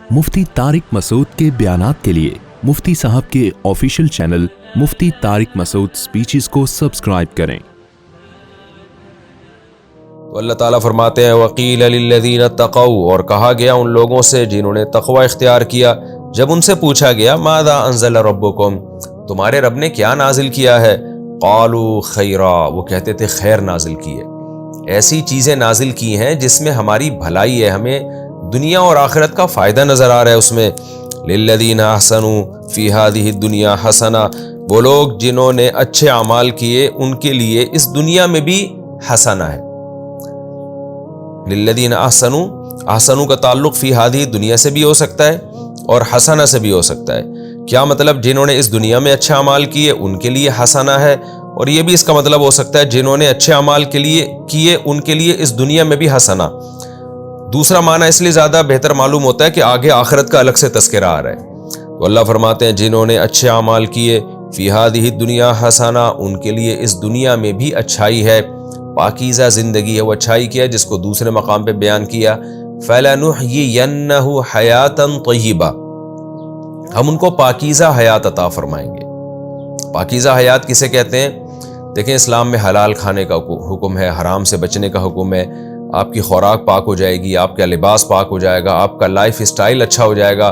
मुफ्ती तारिक मसूद के बयानात के लिए मुफ्ती साहब के ऑफिशियल चैनल मुफ्ती तारिक मसूद स्पीचेस को सब्सक्राइब करें। तो अल्लाह ताला फरमाते हैं वकील लिल्लज़ीना तक़ौ, और कहा गया उन लोगों से जिन्होंने तक़वा इख्तियार किया। जब उनसे पूछा गया माज़ा अंज़ल रब्बुकुम, तुम्हारे रब ने क्या नाजिल किया है? क़ालू खैरा, वो कहते थे खैर नाजिल की है, ऐसी चीज़ें नाजिल की हैं जिसमें हमारी भलाई है, हमें दुनिया और आखिरत का फ़ायदा नज़र आ रहा है उसमें। लिल्लज़ीना अहसनू फ़ी हाज़िहि दुनिया हसना, वो लोग जिन्होंने अच्छे अमाल किए उनके लिए इस दुनिया में भी हसना है। लिल्लज़ीना अहसनू, अहसनू का ताल्लुक़ फ़ी हाज़िहि दुनिया से भी हो सकता है और हसना से भी हो सकता है। क्या मतलब? जिन्होंने इस दुनिया में अच्छे अमाल किए उनके लिए हसना है, और ये भी इसका मतलब हो सकता है जिन्होंने अच्छे अमाल के लिए किए उनके लिए इस दुनिया में भी हसना। दूसरा माना इसलिए ज़्यादा बेहतर मालूम होता है कि आगे आखिरत का अलग से तज़किरा आ रहा है। तो अल्लाह फरमाते हैं जिन्होंने अच्छे अमाल किए फ़ी हाज़िहि दुनिया हसना, उनके लिए इस दुनिया में भी अच्छाई है, पाकीज़ा ज़िंदगी है। वो अच्छाई किया जिसको दूसरे मकाम पे बयान किया, फ़लनुह्यियन्नहु हयातन तय्यिबा, हम उनको पाकीज़ा हयात अता फरमाएंगे। पाकीज़ा हयात किसे कहते हैं? देखें, इस्लाम में हलाल खाने का हुक्म है, हराम से बचने का हुक्म है, आपकी खुराक पाक हो जाएगी, आपका लिबास पाक हो जाएगा, आपका लाइफ स्टाइल अच्छा हो जाएगा,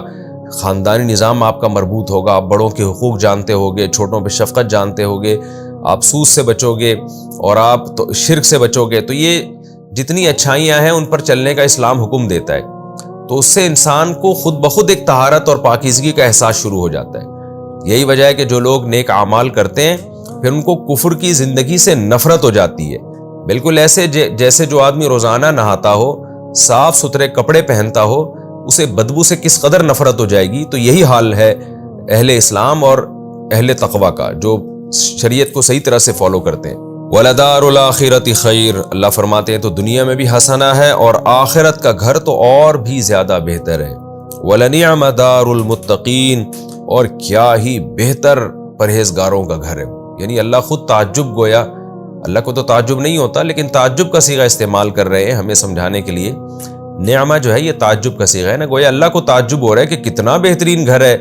ख़ानदानी निज़ाम आपका मरबूत होगा, आप बड़ों के हुकूक जानते होगे, छोटों पे शफ़क़त जानते होगे, आप सूद से बचोगे और आप तो शिर्क से बचोगे। तो ये जितनी अच्छाइयाँ हैं उन पर चलने का इस्लाम हुक्म देता है। तो उससे इंसान को खुद ब खुद एक तहारत और पाकीज़गी का एहसास शुरू हो जाता है। यही वजह है कि जो लोग नेक आमाल करते हैं फिर उनको कुफ्र की ज़िंदगी से नफ़रत हो जाती है। बिल्कुल ऐसे जैसे जो आदमी रोज़ाना नहाता हो, साफ़ सुथरे कपड़े पहनता हो, उसे बदबू से किस कदर नफ़रत हो जाएगी। तो यही हाल है अहले इस्लाम और अहले तक़वा का, जो शरीयत को सही तरह से फॉलो करते हैं। वलदारुल आखिरति खैर, अल्लाह फरमाते हैं तो दुनिया में भी हसना है और आखिरत का घर तो और भी ज़्यादा बेहतर है। वलनिअम दारुल मुत्तकीन, और क्या ही बेहतर परहेजगारों का घर है। यानी अल्लाह खुद ताज्जुब, गोया अल्लाह को तो ताज्जुब नहीं होता लेकिन ताज्जुब का सीगा इस्तेमाल कर रहे हैं हमें समझाने के लिए। निअमा जो है ये ताज्जुब का सीगा है ना, गोया अल्लाह को ताज्जुब हो रहा है कि कितना बेहतरीन घर है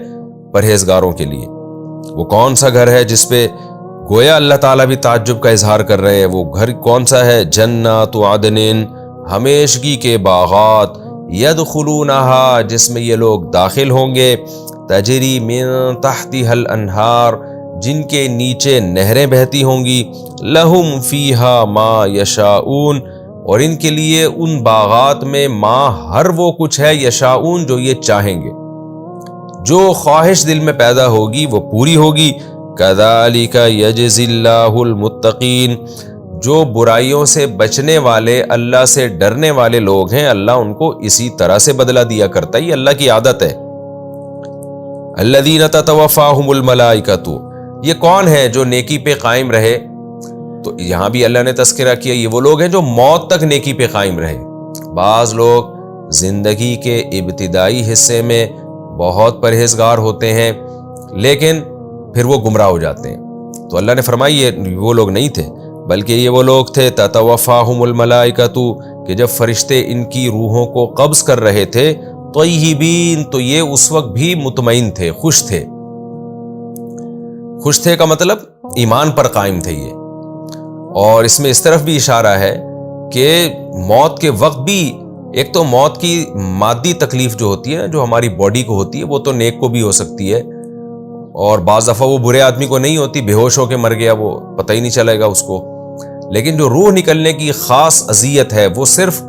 परहेजगारों के लिए। वो कौन सा घर है जिसपे गोया अल्लाह ताला भी ताज्जुब का इजहार कर रहे हैं। वो घर कौन सा है? जन्नतु अदनिन, हमेशगी के बागात, यदखुलूनहा, जिसमें ये लोग दाखिल होंगे, तजरी मिन तहतिहल अनहार, जिनके नीचे नहरें बहती होंगी, लहुम फीहा मा यशाऊन, और इनके लिए उन बागात में माँ हर वो कुछ है, यशाऊन जो ये चाहेंगे, जो ख्वाहिश दिल में पैदा होगी वो पूरी होगी। कज़ालिका यजज़िल्लाहुल मुत्तकीन, जो बुराइयों से बचने वाले, अल्लाह से डरने वाले लोग हैं, अल्लाह उनको इसी तरह से बदला दिया करता है, ये अल्लाह की आदत है। अल्लज़ीना ततवफ़ाहुमुल मलाइकतु, ये कौन है जो नेकी पे कायम रहे? तो यहाँ भी अल्लाह ने तज़किरा किया, ये वो लोग हैं जो मौत तक नेकी पे कायम रहे। बाज़ लोग ज़िंदगी के इब्तिदाई हिस्से में बहुत परहेजगार होते हैं लेकिन फिर वो गुमराह हो जाते हैं। तो अल्लाह ने फरमाई ये वो लोग नहीं थे, बल्कि ये वो लोग थे ततवफ़ाहुमुल मलाइकतु, कि जब फरिश्ते इनकी रूहों को कब्ज़ कर रहे थे, तय्यिबीन, तो ये उस वक्त भी मुतमईन थे, खुश थे। खुश थे का मतलब ईमान पर कायम थे ये। और इसमें इस तरफ भी इशारा है कि मौत के वक्त भी, एक तो मौत की मादी तकलीफ जो होती है ना, जो हमारी बॉडी को होती है, वो तो नेक को भी हो सकती है, और बाज़ दफ़ा वो बुरे आदमी को नहीं होती, बेहोश होकर मर गया, वो पता ही नहीं चलेगा उसको। लेकिन जो रूह निकलने की ख़ास अज़ियत है वो सिर्फ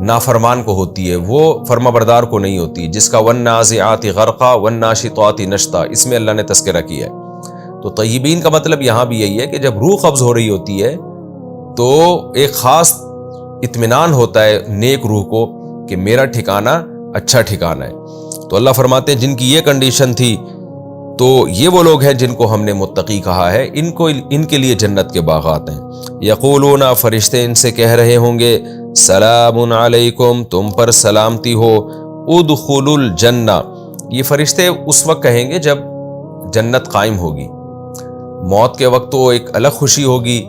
नाफरमान को होती है, वो फर्माबरदार को नहीं होती, जिसका वन्नाज़िआति ग़रक़ा वन्नाशिताति नश्ता, इसमें अल्लाह ने तज़किरा किया है। तो तय्यबीन का मतलब यहाँ भी यही है कि जब रूह कब्ज़ हो रही होती है तो एक ख़ास इत्मीनान होता है नेक रूह को कि मेरा ठिकाना अच्छा ठिकाना है। तो अल्लाह फरमाते हैं जिनकी ये कंडीशन थी तो ये वो लोग हैं जिनको हमने मुत्तकी कहा है, इनके लिए जन्नत के बागात हैं। यक़ूलूना, फरिश्ते इनसे कह रहे होंगे, सलामुन अलैकुम, तुम पर सलामती हो, उदखुलुल जन्ना, ये फरिश्ते उस वक्त कहेंगे जब जन्नत कायम होगी। मौत के वक्त तो एक अलग खुशी होगी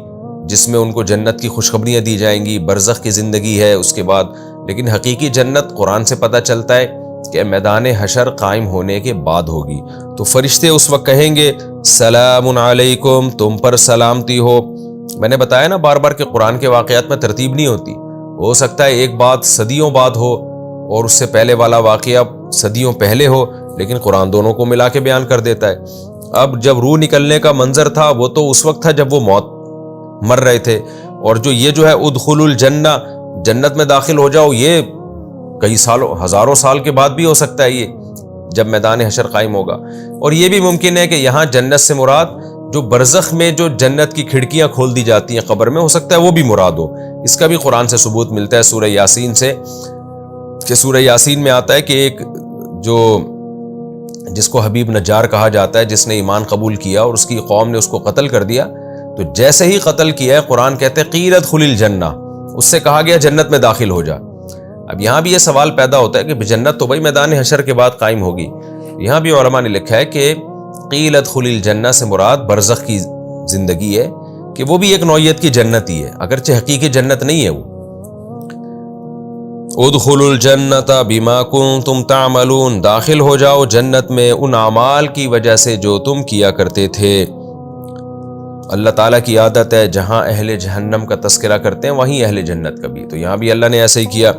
जिसमें उनको जन्नत की खुशखबरियाँ दी जाएंगी, बरज़ख की ज़िंदगी है उसके बाद। लेकिन हकीकी जन्नत कुरान से पता चलता है کہ میدان حشر قائم ہونے کے بعد ہوگی، تو فرشتے اس وقت کہیں گے سلام علیکم، تم پر سلامتی ہو۔ میں نے بتایا نا بار بار کہ قرآن کے واقعات میں ترتیب نہیں ہوتی، ہو سکتا ہے ایک بات صدیوں بعد ہو اور اس سے پہلے والا واقعہ صدیوں پہلے ہو، لیکن قرآن دونوں کو ملا کے بیان کر دیتا ہے۔ اب جب روح نکلنے کا منظر تھا وہ تو اس وقت تھا جب وہ مر رہے تھے، اور جو یہ جو ہے ادخلوا الجنہ، جنت میں داخل ہو جاؤ، یہ کئی سالوں ہزاروں سال کے بعد بھی ہو سکتا ہے، یہ جب میدان حشر قائم ہوگا۔ اور یہ بھی ممکن ہے کہ یہاں جنت سے مراد جو برزخ میں جو جنت کی کھڑکیاں کھول دی جاتی ہیں قبر میں، ہو سکتا ہے وہ بھی مراد ہو۔ اس کا بھی قرآن سے ثبوت ملتا ہے سورہ یاسین سے، کہ سورہ یاسین میں آتا ہے کہ ایک جو جس کو حبیب نجار کہا جاتا ہے، جس نے ایمان قبول کیا اور اس کی قوم نے اس کو قتل کر دیا، تو جیسے ہی قتل کیا ہے قرآن کہتے ہیں قیل ادخل الجنہ، اس سے کہا گیا جنت میں داخل ہو جا۔ اب یہاں بھی یہ سوال پیدا ہوتا ہے کہ جنت تو بھائی میدان حشر کے بعد قائم ہوگی، یہاں بھی علماء نے لکھا ہے کہ قیل ادخل الجنہ سے مراد برزخ کی زندگی ہے، کہ وہ بھی ایک نوعیت کی جنت ہی ہے، اگرچہ حقیقی جنت نہیں ہے وہ۔ ادخلوا الجنۃ بما کنتم تعملون، داخل ہو جاؤ جنت میں ان اعمال کی وجہ سے جو تم کیا کرتے تھے۔ اللہ تعالیٰ کی عادت ہے جہاں اہل جہنم کا تذکرہ کرتے ہیں وہیں اہل جنت کا بھی، تو یہاں بھی اللہ نے ایسے ہی کیا۔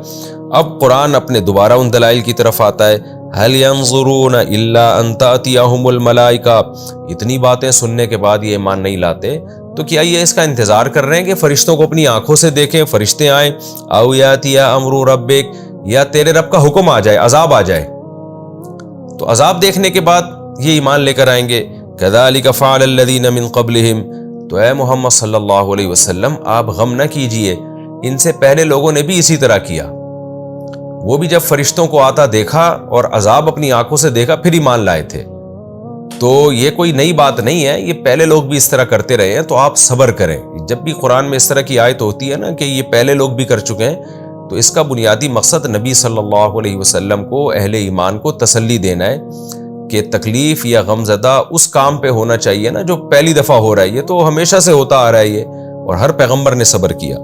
اب قرآن اپنے دوبارہ ان دلائل کی طرف آتا ہے، هل ينظرون الا ان تأتيهم الملائکہ، اتنی باتیں سننے کے بعد یہ ایمان نہیں لاتے، تو کیا یہ اس کا انتظار کر رہے ہیں کہ فرشتوں کو اپنی آنکھوں سے دیکھیں، فرشتے آئیں، او یاتی امر ربک، یا تیرے رب کا حکم آ جائے، عذاب آ جائے، تو عذاب دیکھنے کے بعد یہ ایمان لے کر آئیں گے۔ کذالک فعل الذین من قبلہم، تو اے محمد صلی اللہ علیہ وسلم آپ غم نہ کیجئے، ان سے پہلے لوگوں نے بھی اسی طرح کیا، وہ بھی جب فرشتوں کو آتا دیکھا اور عذاب اپنی آنکھوں سے دیکھا پھر ایمان لائے تھے، تو یہ کوئی نئی بات نہیں ہے، یہ پہلے لوگ بھی اس طرح کرتے رہے ہیں، تو آپ صبر کریں۔ جب بھی قرآن میں اس طرح کی آیت ہوتی ہے نا کہ یہ پہلے لوگ بھی کر چکے ہیں، تو اس کا بنیادی مقصد نبی صلی اللہ علیہ وسلم کو، اہل ایمان کو تسلی دینا ہے کہ تکلیف یا غم زدہ اس کام پہ ہونا چاہیے نا جو پہلی دفعہ ہو رہا ہے، یہ تو ہمیشہ سے ہوتا آ رہا ہے یہ، اور ہر پیغمبر نے صبر کیا۔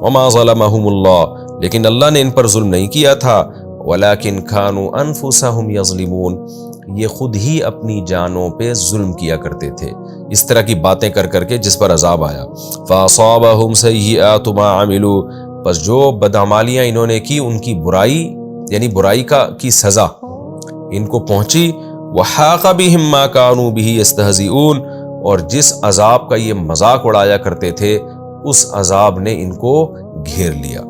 وما ظلمہم اللہ، لیکن اللہ نے ان پر ظلم نہیں کیا تھا، ولیکن کانوا انفسہم یظلمون، یہ خود ہی اپنی جانوں پہ ظلم کیا کرتے تھے اس طرح کی باتیں کر کر کے جس پر عذاب آیا۔ فاصابہم سیئات ما عملوا، پس جو بدعمالیاں انہوں نے کی ان کی برائی یعنی برائی کی سزا ان کو پہنچی۔ وحاق بہم ما کانوا بہ یستہزئون، اور جس عذاب کا یہ مذاق اڑایا کرتے تھے اس عذاب نے ان کو گھیر لیا۔